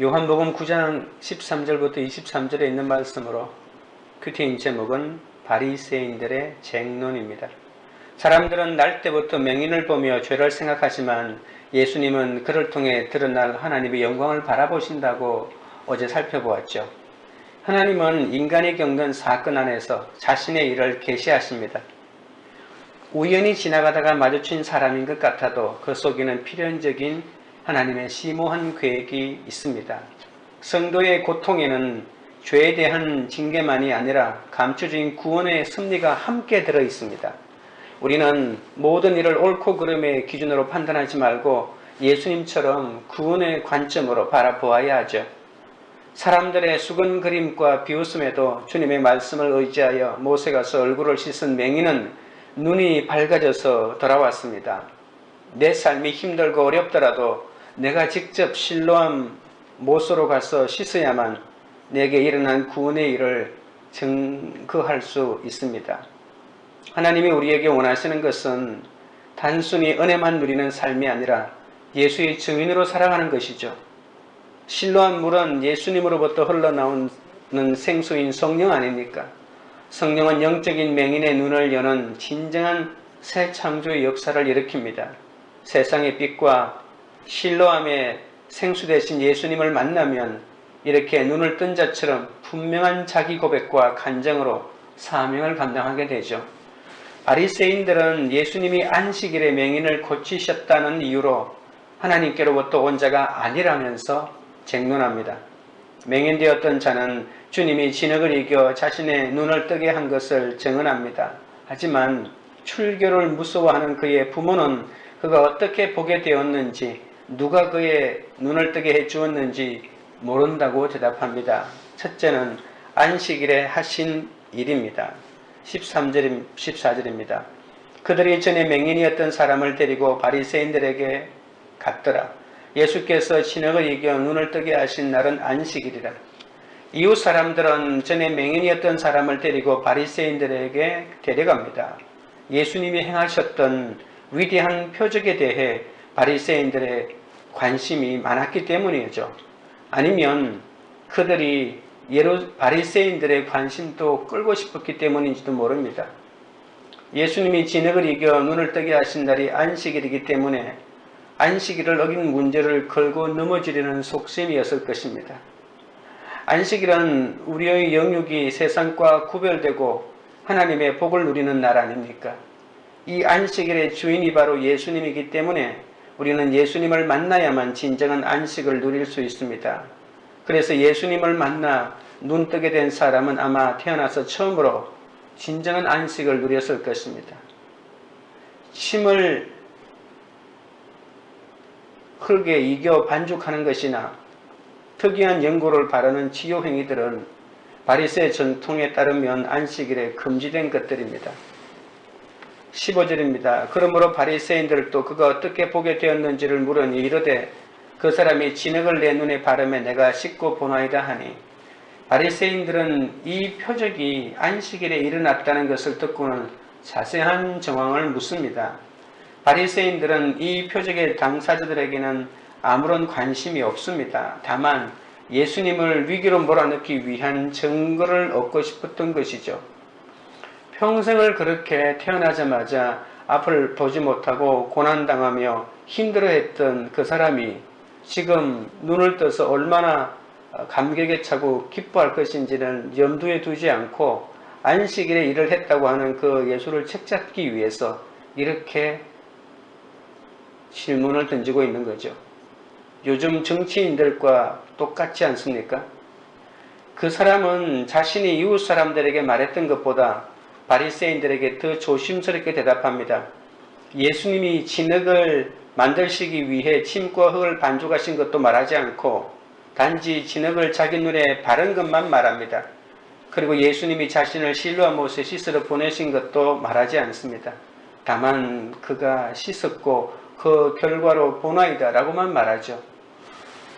요한복음 9장 13절부터 23절에 있는 말씀으로 큐티인 제목은 바리새인들의 쟁론입니다. 사람들은 날 때부터 맹인을 보며 죄를 생각하지만 예수님은 그를 통해 드러날 하나님의 영광을 바라보신다고 어제 살펴보았죠. 하나님은 인간이 겪는 사건 안에서 자신의 일을 계시하십니다. 우연히 지나가다가 마주친 사람인 것 같아도 그 속에는 필연적인 하나님의 심오한 계획이 있습니다. 성도의 고통에는 죄에 대한 징계만이 아니라 감추어진 구원의 섭리가 함께 들어 있습니다. 우리는 모든 일을 옳고 그름의 기준으로 판단하지 말고 예수님처럼 구원의 관점으로 바라보아야 하죠. 사람들의 수근그림과 비웃음에도 주님의 말씀을 의지하여 못에 가서 얼굴을 씻은 맹인은 눈이 밝아져서 돌아왔습니다. 내 삶이 힘들고 어렵더라도 내가 직접 실로암 못으로 가서 씻어야만 내게 일어난 구원의 일을 증거할 수 있습니다. 하나님이 우리에게 원하시는 것은 단순히 은혜만 누리는 삶이 아니라 예수의 증인으로 살아가는 것이죠. 실로암 물은 예수님으로부터 흘러나오는 생수인 성령 아닙니까? 성령은 영적인 맹인의 눈을 여는 진정한 새 창조의 역사를 일으킵니다. 세상의 빛과 실로암의 생수 대신 예수님을 만나면 이렇게 눈을 뜬 자처럼 분명한 자기 고백과 간증으로 사명을 감당하게 되죠. 바리새인들은 예수님이 안식일에 맹인을 고치셨다는 이유로 하나님께로부터 온 자가 아니라면서 쟁론합니다. 맹인되었던 자는 주님이 진흙을 이겨 자신의 눈을 뜨게 한 것을 증언합니다. 하지만 출교를 무서워하는 그의 부모는 그가 어떻게 보게 되었는지, 누가 그의 눈을 뜨게 해주었는지 모른다고 대답합니다. 첫째는 안식일에 하신 일입니다. 14절입니다. 그들이 전에 맹인이었던 사람을 데리고 바리새인들에게 갔더라. 예수께서 진흙을 이겨 눈을 뜨게 하신 날은 안식일이라. 이웃 사람들은 전에 맹인이었던 사람을 데리고 바리새인들에게 데려갑니다. 예수님이 행하셨던 위대한 표적에 대해 바리새인들의 관심이 많았기 때문이죠. 아니면 그들이 바리새인들의 관심도 끌고 싶었기 때문인지도 모릅니다. 예수님이 진흙을 이겨 눈을 뜨게 하신 날이 안식일이기 때문에 안식일을 어긴 문제를 걸고 넘어지려는 속셈이었을 것입니다. 안식일은 우리의 영육이 세상과 구별되고 하나님의 복을 누리는 날 아닙니까? 이 안식일의 주인이 바로 예수님이기 때문에 우리는 예수님을 만나야만 진정한 안식을 누릴 수 있습니다. 그래서 예수님을 만나 눈 뜨게 된 사람은 아마 태어나서 처음으로 진정한 안식을 누렸을 것입니다. 침을 흙에 이겨 반죽하는 것이나 특이한 연고를 바르는 치유 행위들은 바리새 전통에 따르면 안식일에 금지된 것들입니다. 15절입니다. 그러므로 바리새인들도 그가 어떻게 보게 되었는지를 물으니 이르되 그 사람이 진흙을 내 눈에 바르매 내가 씻고 보나이다 하니, 바리새인들은 이 표적이 안식일에 일어났다는 것을 듣고는 자세한 정황을 묻습니다. 바리새인들은 이 표적의 당사자들에게는 아무런 관심이 없습니다. 다만 예수님을 위기로 몰아넣기 위한 증거를 얻고 싶었던 것이죠. 평생을 그렇게 태어나자마자 앞을 보지 못하고 고난당하며 힘들어했던 그 사람이 지금 눈을 떠서 얼마나 감격에 차고 기뻐할 것인지는 염두에 두지 않고 안식일에 일을 했다고 하는 그 예수를 책잡기 위해서 이렇게 질문을 던지고 있는 거죠. 요즘 정치인들과 똑같지 않습니까? 그 사람은 자신이 이웃 사람들에게 말했던 것보다 바리새인들에게 더 조심스럽게 대답합니다. 예수님이 진흙을 만드시기 위해 침과 흙을 반죽하신 것도 말하지 않고 단지 진흙을 자기 눈에 바른 것만 말합니다. 그리고 예수님이 자신을 실로암 못에 씻으러 보내신 것도 말하지 않습니다. 다만 그가 씻었고 그 결과로 보나이다 라고만 말하죠.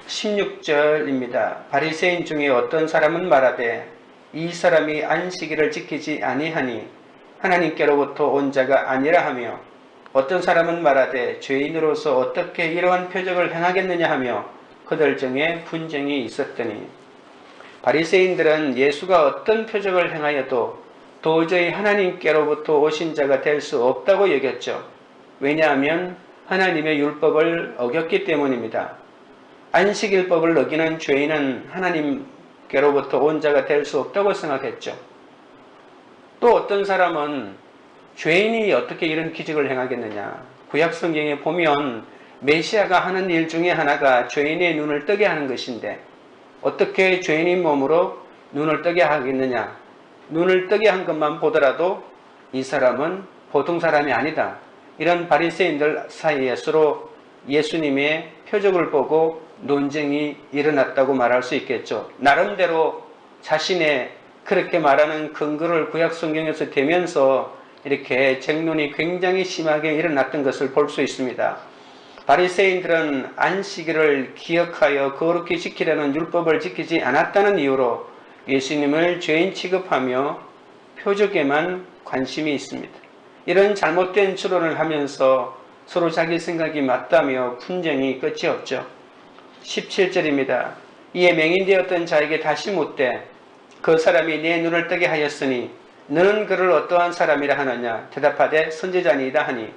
16절입니다. 바리새인 중에 어떤 사람은 말하되 이 사람이 안식일을 지키지 아니하니 하나님께로부터 온 자가 아니라 하며, 어떤 사람은 말하되 죄인으로서 어떻게 이러한 표적을 행하겠느냐 하며 그들 중에 분쟁이 있었더니 바리새인들은 예수가 어떤 표적을 행하여도 도저히 하나님께로부터 오신 자가 될 수 없다고 여겼죠. 왜냐하면 하나님의 율법을 어겼기 때문입니다. 안식일법을 어기는 죄인은 하나님께로부터 온 자가 될 수 없다고 생각했죠. 또 어떤 사람은 죄인이 어떻게 이런 기적을 행하겠느냐. 구약 성경에 보면 메시아가 하는 일 중에 하나가 죄인의 눈을 뜨게 하는 것인데 어떻게 죄인의 몸으로 눈을 뜨게 하겠느냐. 눈을 뜨게 한 것만 보더라도 이 사람은 보통 사람이 아니다. 이런 바리새인들 사이에 서로 예수님의 표적을 보고 논쟁이 일어났다고 말할 수 있겠죠. 나름대로 자신의 그렇게 말하는 근거를 구약 성경에서 대면서 이렇게 쟁론이 굉장히 심하게 일어났던 것을 볼 수 있습니다. 바리새인들은 안식일을 기억하여 거룩히 지키려는 율법을 지키지 않았다는 이유로 예수님을 죄인 취급하며 표적에만 관심이 있습니다. 이런 잘못된 추론을 하면서 서로 자기 생각이 맞다며 분쟁이 끝이 없죠. 17절입니다. 이에 맹인되었던 자에게 다시 묻되 그 사람이 내 눈을 뜨게 하였으니 너는 그를 어떠한 사람이라 하느냐. 대답하되 선지자니이다 하니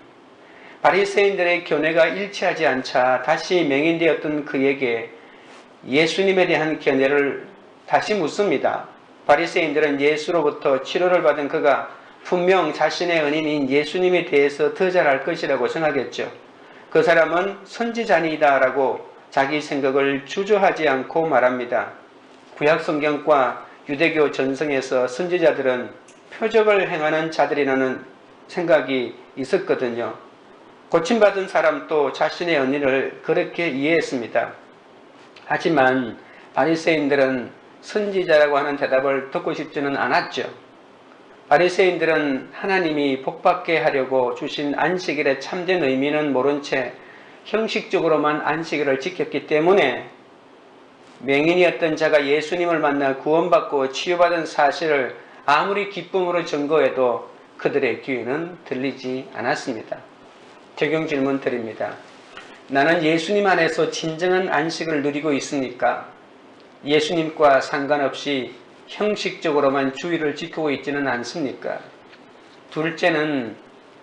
바리새인들의 견해가 일치하지 않자 다시 맹인되었던 그에게 예수님에 대한 견해를 다시 묻습니다. 바리새인들은 예수로부터 치료를 받은 그가 분명 자신의 은인인 예수님에 대해서 더 잘할 것이라고 생각했죠. 그 사람은 선지자니이다 라고 자기 생각을 주저하지 않고 말합니다. 구약 성경과 유대교 전성에서 선지자들은 표적을 행하는 자들이라는 생각이 있었거든요. 고침받은 사람도 자신의 은인을 그렇게 이해했습니다. 하지만 바리새인들은 선지자라고 하는 대답을 듣고 싶지는 않았죠. 바리새인들은 하나님이 복받게 하려고 주신 안식일의 참된 의미는 모른 채 형식적으로만 안식일을 지켰기 때문에 맹인이었던 자가 예수님을 만나 구원받고 치유받은 사실을 아무리 기쁨으로 증거해도 그들의 귀에는 들리지 않았습니다. 적용 질문 드립니다. 나는 예수님 안에서 진정한 안식을 누리고 있습니까? 예수님과 상관없이 형식적으로만 주의를 지키고 있지는 않습니까? 둘째는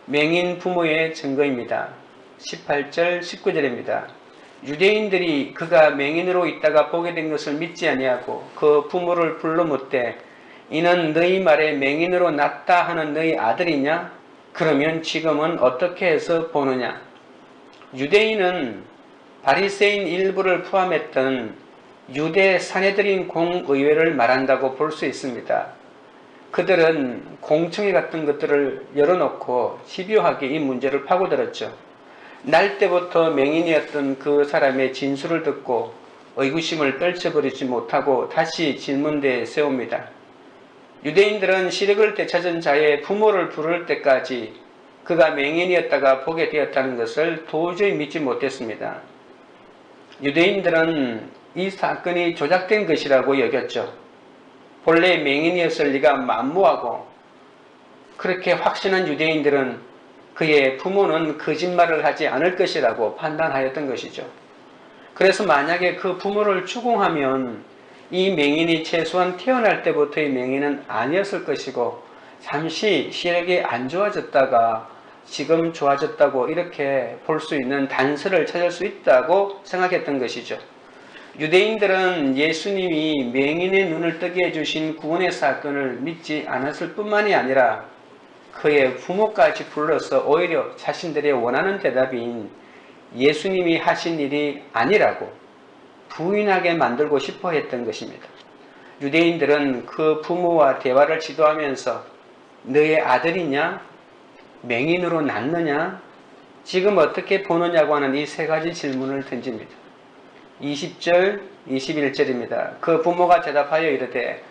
맹인 부모의 증거입니다. 18절 19절입니다. 유대인들이 그가 맹인으로 있다가 보게 된 것을 믿지 아니하고 그 부모를 불러 묻되 이는 너희 말에 맹인으로 났다 하는 너희 아들이냐? 그러면 지금은 어떻게 해서 보느냐? 유대인은 바리새인 일부를 포함했던 유대 사내들인 공의회를 말한다고 볼 수 있습니다. 그들은 공청회 같은 것들을 열어놓고 집요하게 이 문제를 파고들었죠. 날 때부터 맹인이었던 그 사람의 진술을 듣고 의구심을 떨쳐버리지 못하고 다시 질문대에 세웁니다. 유대인들은 시력을 되찾은 자의 부모를 부를 때까지 그가 맹인이었다가 보게 되었다는 것을 도저히 믿지 못했습니다. 유대인들은 이 사건이 조작된 것이라고 여겼죠. 본래 맹인이었을 리가 만무하고 그렇게 확신한 유대인들은 그의 부모는 거짓말을 하지 않을 것이라고 판단하였던 것이죠. 그래서 만약에 그 부모를 추궁하면 이 맹인이 최소한 태어날 때부터의 맹인은 아니었을 것이고 잠시 시력이 안 좋아졌다가 지금 좋아졌다고 이렇게 볼 수 있는 단서를 찾을 수 있다고 생각했던 것이죠. 유대인들은 예수님이 맹인의 눈을 뜨게 해주신 구원의 사건을 믿지 않았을 뿐만이 아니라 그의 부모까지 불러서 오히려 자신들의 원하는 대답인 예수님이 하신 일이 아니라고 부인하게 만들고 싶어 했던 것입니다. 유대인들은 그 부모와 대화를 지도하면서 너의 아들이냐? 맹인으로 낳느냐? 지금 어떻게 보느냐고 하는 이 세 가지 질문을 던집니다. 20절, 21절입니다. 그 부모가 대답하여 이르되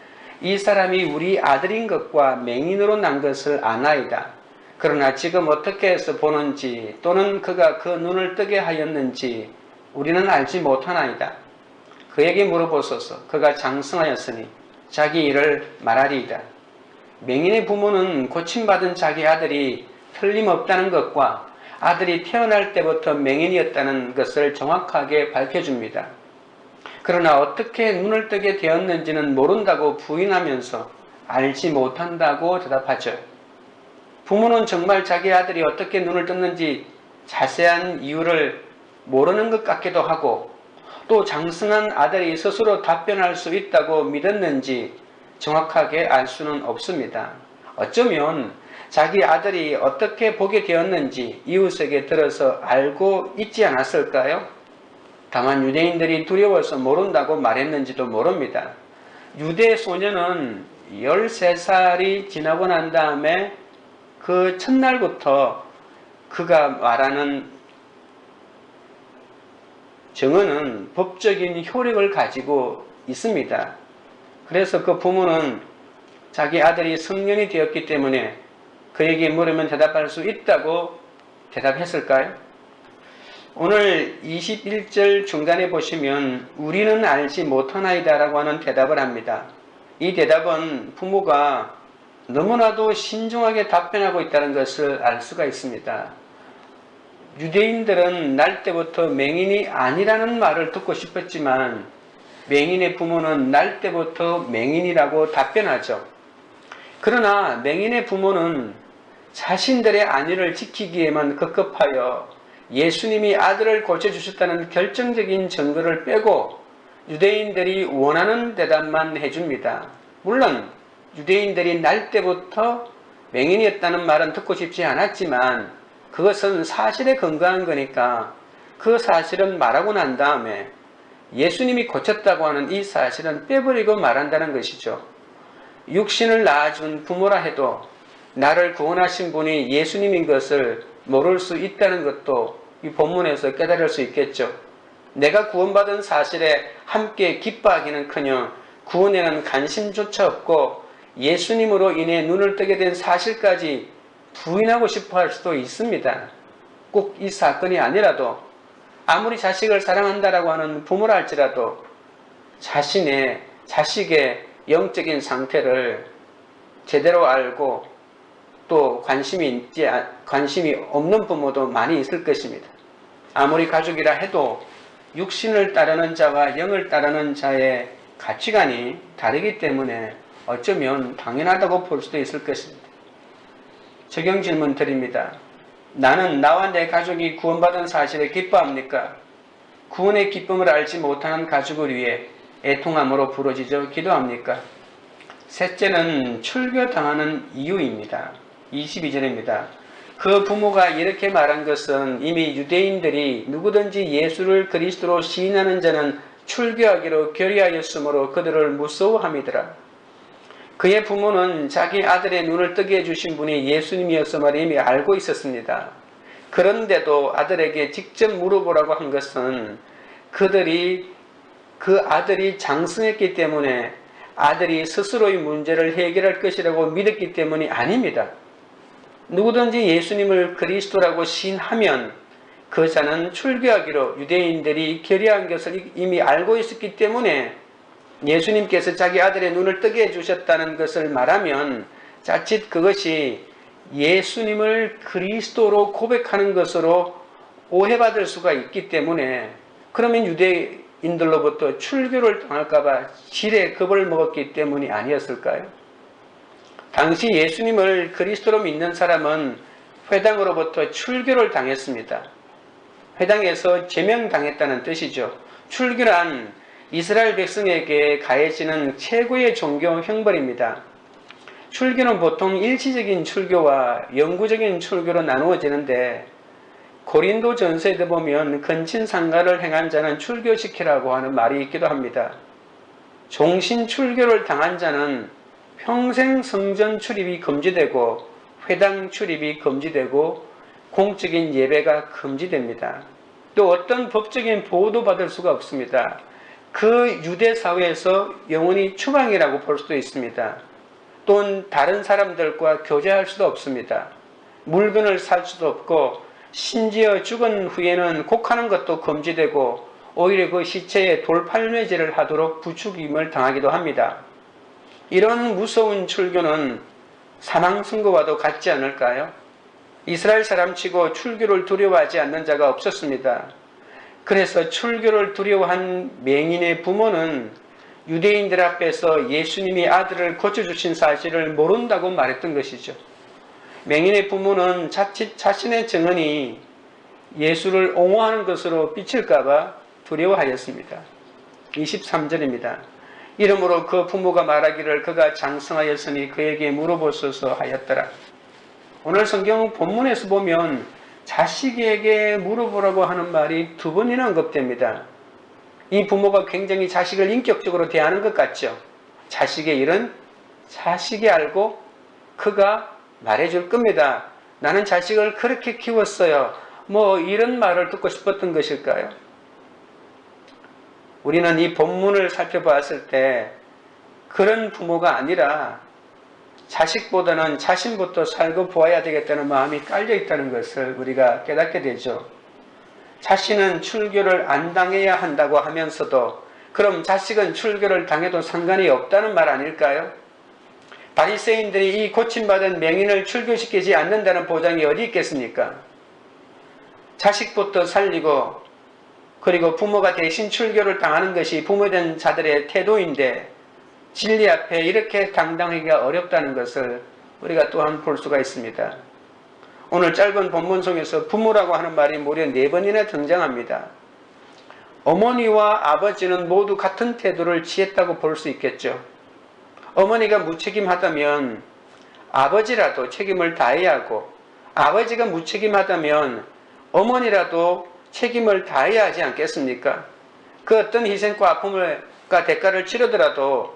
이 사람이 우리 아들인 것과 맹인으로 난 것을 아나이다. 그러나 지금 어떻게 해서 보는지 또는 그가 그 눈을 뜨게 하였는지 우리는 알지 못하나이다. 그에게 물어보소서. 그가 장성하였으니 자기 일을 말하리이다. 맹인의 부모는 고침받은 자기 아들이 틀림없다는 것과 아들이 태어날 때부터 맹인이었다는 것을 정확하게 밝혀줍니다. 그러나 어떻게 눈을 뜨게 되었는지는 모른다고 부인하면서 알지 못한다고 대답하죠. 부모는 정말 자기 아들이 어떻게 눈을 떴는지 자세한 이유를 모르는 것 같기도 하고 또 장성한 아들이 스스로 답변할 수 있다고 믿었는지 정확하게 알 수는 없습니다. 어쩌면 자기 아들이 어떻게 보게 되었는지 이웃에게 들어서 알고 있지 않았을까요? 다만 유대인들이 두려워서 모른다고 말했는지도 모릅니다. 유대 소년은 13살이 지나고 난 다음에 그 첫날부터 그가 말하는 증언은 법적인 효력을 가지고 있습니다. 그래서 그 부모는 자기 아들이 성년이 되었기 때문에 그에게 물으면 대답할 수 있다고 대답했을까요? 오늘 21절 중간에 보시면 우리는 알지 못하나이다 라고 하는 대답을 합니다. 이 대답은 부모가 너무나도 신중하게 답변하고 있다는 것을 알 수가 있습니다. 유대인들은 날 때부터 맹인이 아니라는 말을 듣고 싶었지만 맹인의 부모는 날 때부터 맹인이라고 답변하죠. 그러나 맹인의 부모는 자신들의 안위를 지키기에만 급급하여 예수님이 아들을 고쳐주셨다는 결정적인 증거를 빼고 유대인들이 원하는 대답만 해줍니다. 물론 유대인들이 날 때부터 맹인이었다는 말은 듣고 싶지 않았지만 그것은 사실에 근거한 거니까 그 사실은 말하고 난 다음에 예수님이 고쳤다고 하는 이 사실은 빼버리고 말한다는 것이죠. 육신을 낳아준 부모라 해도 나를 구원하신 분이 예수님인 것을 모를 수 있다는 것도 이 본문에서 깨달을 수 있겠죠. 내가 구원받은 사실에 함께 기뻐하기는커녕 구원에는 관심조차 없고 예수님으로 인해 눈을 뜨게 된 사실까지 부인하고 싶어 할 수도 있습니다. 꼭 이 사건이 아니라도 아무리 자식을 사랑한다라고 하는 부모라 할지라도 자식의 영적인 상태를 제대로 알고 또 관심이 없는 부모도 많이 있을 것입니다. 아무리 가족이라 해도 육신을 따르는 자와 영을 따르는 자의 가치관이 다르기 때문에 어쩌면 당연하다고 볼 수도 있을 것입니다. 적용 질문 드립니다. 나는 나와 내 가족이 구원받은 사실에 기뻐합니까? 구원의 기쁨을 알지 못하는 가족을 위해 애통함으로 부르짖어 기도합니까? 셋째는 출교당하는 이유입니다. 22절입니다. 그 부모가 이렇게 말한 것은 이미 유대인들이 누구든지 예수를 그리스도로 시인하는 자는 출교하기로 결의하였으므로 그들을 무서워함이더라. 그의 부모는 자기 아들의 눈을 뜨게 해주신 분이 예수님이었음을 이미 알고 있었습니다. 그런데도 아들에게 직접 물어보라고 한 것은 그 아들이 장성했기 때문에 아들이 스스로의 문제를 해결할 것이라고 믿었기 때문이 아닙니다. 누구든지 예수님을 그리스도라고 시인하면 그 자는 출교하기로 유대인들이 결의한 것을 이미 알고 있었기 때문에 예수님께서 자기 아들의 눈을 뜨게 해주셨다는 것을 말하면 자칫 그것이 예수님을 그리스도로 고백하는 것으로 오해받을 수가 있기 때문에 그러면 유대인들로부터 출교를 당할까봐 지레 겁을 먹었기 때문이 아니었을까요? 당시 예수님을 그리스도로 믿는 사람은 회당으로부터 출교를 당했습니다. 회당에서 제명당했다는 뜻이죠. 출교란 이스라엘 백성에게 가해지는 최고의 종교 형벌입니다. 출교는 보통 일시적인 출교와 영구적인 출교로 나누어지는데 고린도 전서에도 보면 근친상가를 행한 자는 출교시키라고 하는 말이 있기도 합니다. 종신 출교를 당한 자는 평생 성전 출입이 금지되고 회당 출입이 금지되고 공적인 예배가 금지됩니다. 또 어떤 법적인 보호도 받을 수가 없습니다. 그 유대 사회에서 영원히 추방이라고 볼 수도 있습니다. 또는 다른 사람들과 교제할 수도 없습니다. 물건을 살 수도 없고 심지어 죽은 후에는 곡하는 것도 금지되고 오히려 그 시체에 돌팔매질을 하도록 부추김을 당하기도 합니다. 이런 무서운 출교는 사망 선고와도 같지 않을까요? 이스라엘 사람치고 출교를 두려워하지 않는 자가 없었습니다. 그래서 출교를 두려워한 맹인의 부모는 유대인들 앞에서 예수님이 아들을 고쳐주신 사실을 모른다고 말했던 것이죠. 맹인의 부모는 자칫 자신의 증언이 예수를 옹호하는 것으로 비칠까봐 두려워하였습니다. 23절입니다. 이러므로 그 부모가 말하기를 그가 장성하였으니 그에게 물어보소서 하였더라. 오늘 성경 본문에서 보면 자식에게 물어보라고 하는 말이 2번이나 언급됩니다. 이 부모가 굉장히 자식을 인격적으로 대하는 것 같죠. 자식의 일은 자식이 알고 그가 말해줄 겁니다. 나는 자식을 그렇게 키웠어요. 이런 말을 듣고 싶었던 것일까요? 우리는 이 본문을 살펴봤을 때 그런 부모가 아니라 자식보다는 자신부터 살고 보아야 되겠다는 마음이 깔려 있다는 것을 우리가 깨닫게 되죠. 자신은 출교를 안 당해야 한다고 하면서도 그럼 자식은 출교를 당해도 상관이 없다는 말 아닐까요? 바리새인들이 이 고침받은 맹인을 출교시키지 않는다는 보장이 어디 있겠습니까? 자식부터 살리고 그리고 부모가 대신 출교를 당하는 것이 부모된 자들의 태도인데 진리 앞에 이렇게 당당하기가 어렵다는 것을 우리가 또한 볼 수가 있습니다. 오늘 짧은 본문 속에서 부모라고 하는 말이 무려 4번이나 등장합니다. 어머니와 아버지는 모두 같은 태도를 취했다고 볼 수 있겠죠. 어머니가 무책임하다면 아버지라도 책임을 다해야 하고 아버지가 무책임하다면 어머니라도 책임을 다해야 하지 않겠습니까? 그 어떤 희생과 아픔과 대가를 치르더라도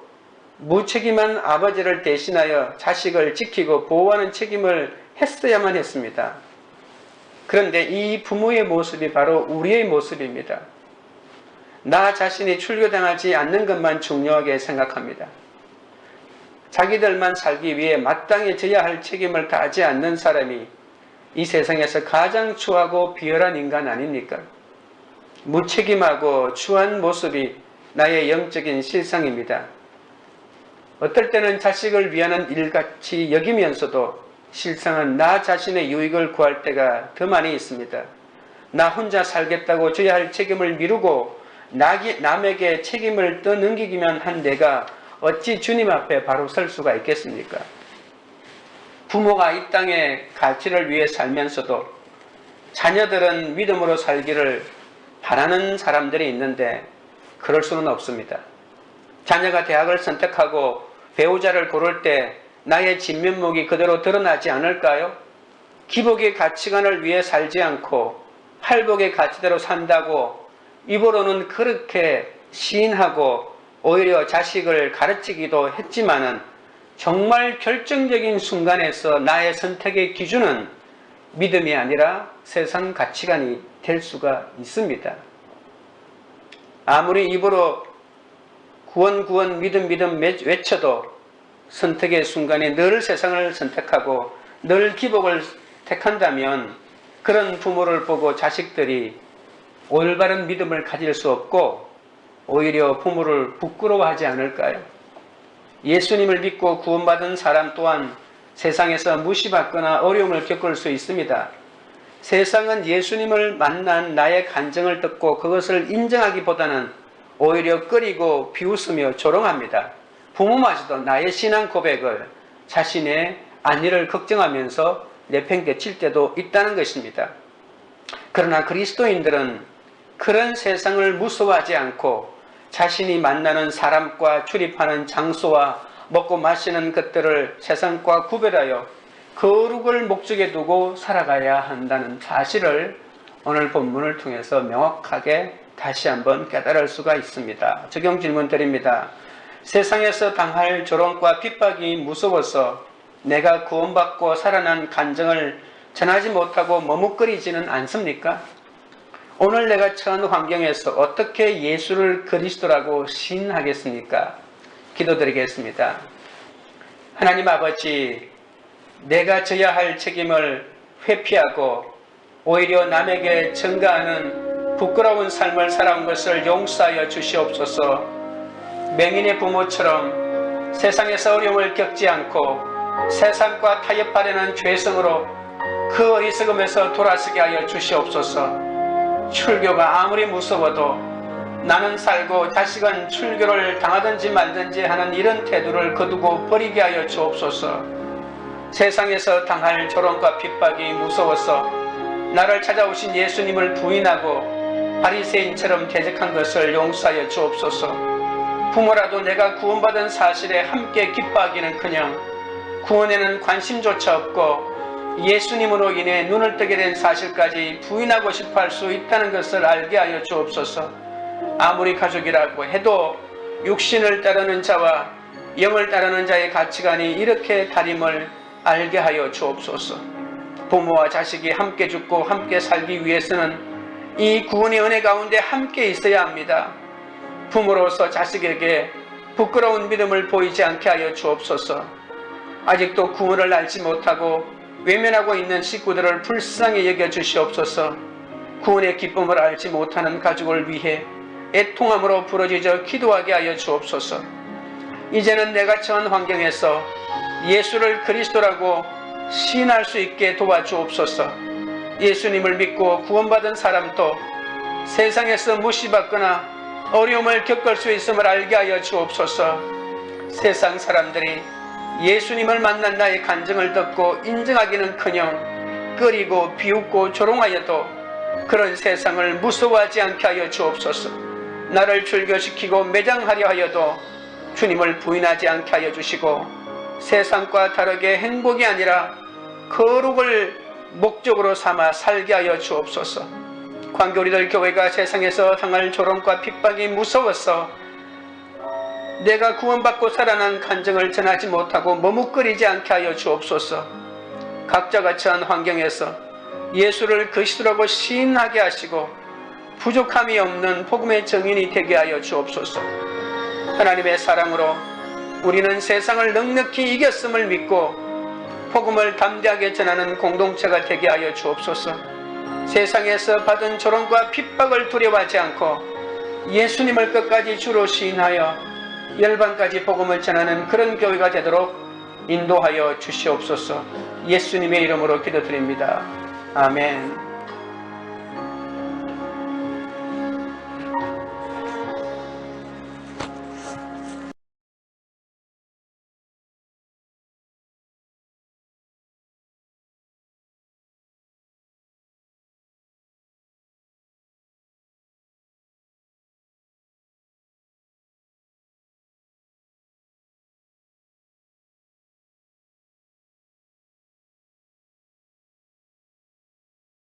무책임한 아버지를 대신하여 자식을 지키고 보호하는 책임을 했어야만 했습니다. 그런데 이 부모의 모습이 바로 우리의 모습입니다. 나 자신이 출교당하지 않는 것만 중요하게 생각합니다. 자기들만 살기 위해 마땅히 져야 할 책임을 다하지 않는 사람이 이 세상에서 가장 추하고 비열한 인간 아닙니까? 무책임하고 추한 모습이 나의 영적인 실상입니다. 어떨 때는 자식을 위하는 일같이 여기면서도 실상은 나 자신의 유익을 구할 때가 더 많이 있습니다. 나 혼자 살겠다고 져야 할 책임을 미루고 남에게 책임을 떠넘기기만 한 내가 어찌 주님 앞에 바로 설 수가 있겠습니까? 부모가 이 땅의 가치를 위해 살면서도 자녀들은 믿음으로 살기를 바라는 사람들이 있는데 그럴 수는 없습니다. 자녀가 대학을 선택하고 배우자를 고를 때 나의 진면목이 그대로 드러나지 않을까요? 기복의 가치관을 위해 살지 않고 할복의 가치대로 산다고 입으로는 그렇게 시인하고 오히려 자식을 가르치기도 했지만은 정말 결정적인 순간에서 나의 선택의 기준은 믿음이 아니라 세상 가치관이 될 수가 있습니다. 아무리 입으로 구원 믿음 외쳐도 선택의 순간에 늘 세상을 선택하고 늘 기복을 택한다면 그런 부모를 보고 자식들이 올바른 믿음을 가질 수 없고 오히려 부모를 부끄러워하지 않을까요? 예수님을 믿고 구원받은 사람 또한 세상에서 무시받거나 어려움을 겪을 수 있습니다. 세상은 예수님을 만난 나의 간증을 듣고 그것을 인정하기보다는 오히려 꺼리고 비웃으며 조롱합니다. 부모마저도 나의 신앙 고백을 자신의 안위를 걱정하면서 내팽개칠 때도 있다는 것입니다. 그러나 그리스도인들은 그런 세상을 무서워하지 않고 자신이 만나는 사람과 출입하는 장소와 먹고 마시는 것들을 세상과 구별하여 거룩을 목적에 두고 살아가야 한다는 사실을 오늘 본문을 통해서 명확하게 다시 한번 깨달을 수가 있습니다. 적용 질문 드립니다. 세상에서 당할 조롱과 핍박이 무서워서 내가 구원받고 살아난 간증을 전하지 못하고 머뭇거리지는 않습니까? 오늘 내가 처한 환경에서 어떻게 예수를 그리스도라고 시인하겠습니까? 기도드리겠습니다. 하나님 아버지, 내가 져야 할 책임을 회피하고 오히려 남에게 전가하는 부끄러운 삶을 살아온 것을 용서하여 주시옵소서. 맹인의 부모처럼 세상에서 어려움을 겪지 않고 세상과 타협하려는 죄성으로 그 어리석음에서 돌아서게 하여 주시옵소서. 출교가 아무리 무서워도 나는 살고 자식은 출교를 당하든지 말든지 하는 이런 태도를 거두고 버리게 하여 주옵소서. 세상에서 당할 조롱과 핍박이 무서워서 나를 찾아오신 예수님을 부인하고 바리새인처럼 대적한 것을 용서하여 주옵소서. 부모라도 내가 구원받은 사실에 함께 기뻐하기는커녕 구원에는 관심조차 없고 예수님으로 인해 눈을 뜨게 된 사실까지 부인하고 싶어 할 수 있다는 것을 알게 하여 주옵소서. 아무리 가족이라고 해도 육신을 따르는 자와 영을 따르는 자의 가치관이 이렇게 다름을 알게 하여 주옵소서. 부모와 자식이 함께 죽고 함께 살기 위해서는 이 구원의 은혜 가운데 함께 있어야 합니다. 부모로서 자식에게 부끄러운 믿음을 보이지 않게 하여 주옵소서. 아직도 구원을 알지 못하고 외면하고 있는 식구들을 불쌍히 여겨 주시옵소서. 구원의 기쁨을 알지 못하는 가족을 위해 애통함으로 부르짖어 기도하게 하여 주옵소서. 이제는 내가 처한 환경에서 예수를 그리스도라고 시인할 수 있게 도와주옵소서. 예수님을 믿고 구원받은 사람도 세상에서 무시받거나 어려움을 겪을 수 있음을 알게 하여 주옵소서. 세상 사람들이 예수님을 만난 나의 간증을 듣고 인정하기는커녕 꺼리고 비웃고 조롱하여도 그런 세상을 무서워하지 않게 하여 주옵소서. 나를 출교시키고 매장하려 하여도 주님을 부인하지 않게 하여 주시고 세상과 다르게 행복이 아니라 거룩을 목적으로 삼아 살게 하여 주옵소서. 광교리들 교회가 세상에서 당할 조롱과 핍박이 무서워서 내가 구원받고 살아난 간증을 전하지 못하고 머뭇거리지 않게 하여 주옵소서. 각자가 처한 환경에서 예수를 그리스도라고 시인하게 하시고 부족함이 없는 복음의 증인이 되게 하여 주옵소서. 하나님의 사랑으로 우리는 세상을 넉넉히 이겼음을 믿고 복음을 담대하게 전하는 공동체가 되게 하여 주옵소서. 세상에서 받은 조롱과 핍박을 두려워하지 않고 예수님을 끝까지 주로 시인하여 열방까지 복음을 전하는 그런 교회가 되도록 인도하여 주시옵소서. 예수님의 이름으로 기도드립니다. 아멘.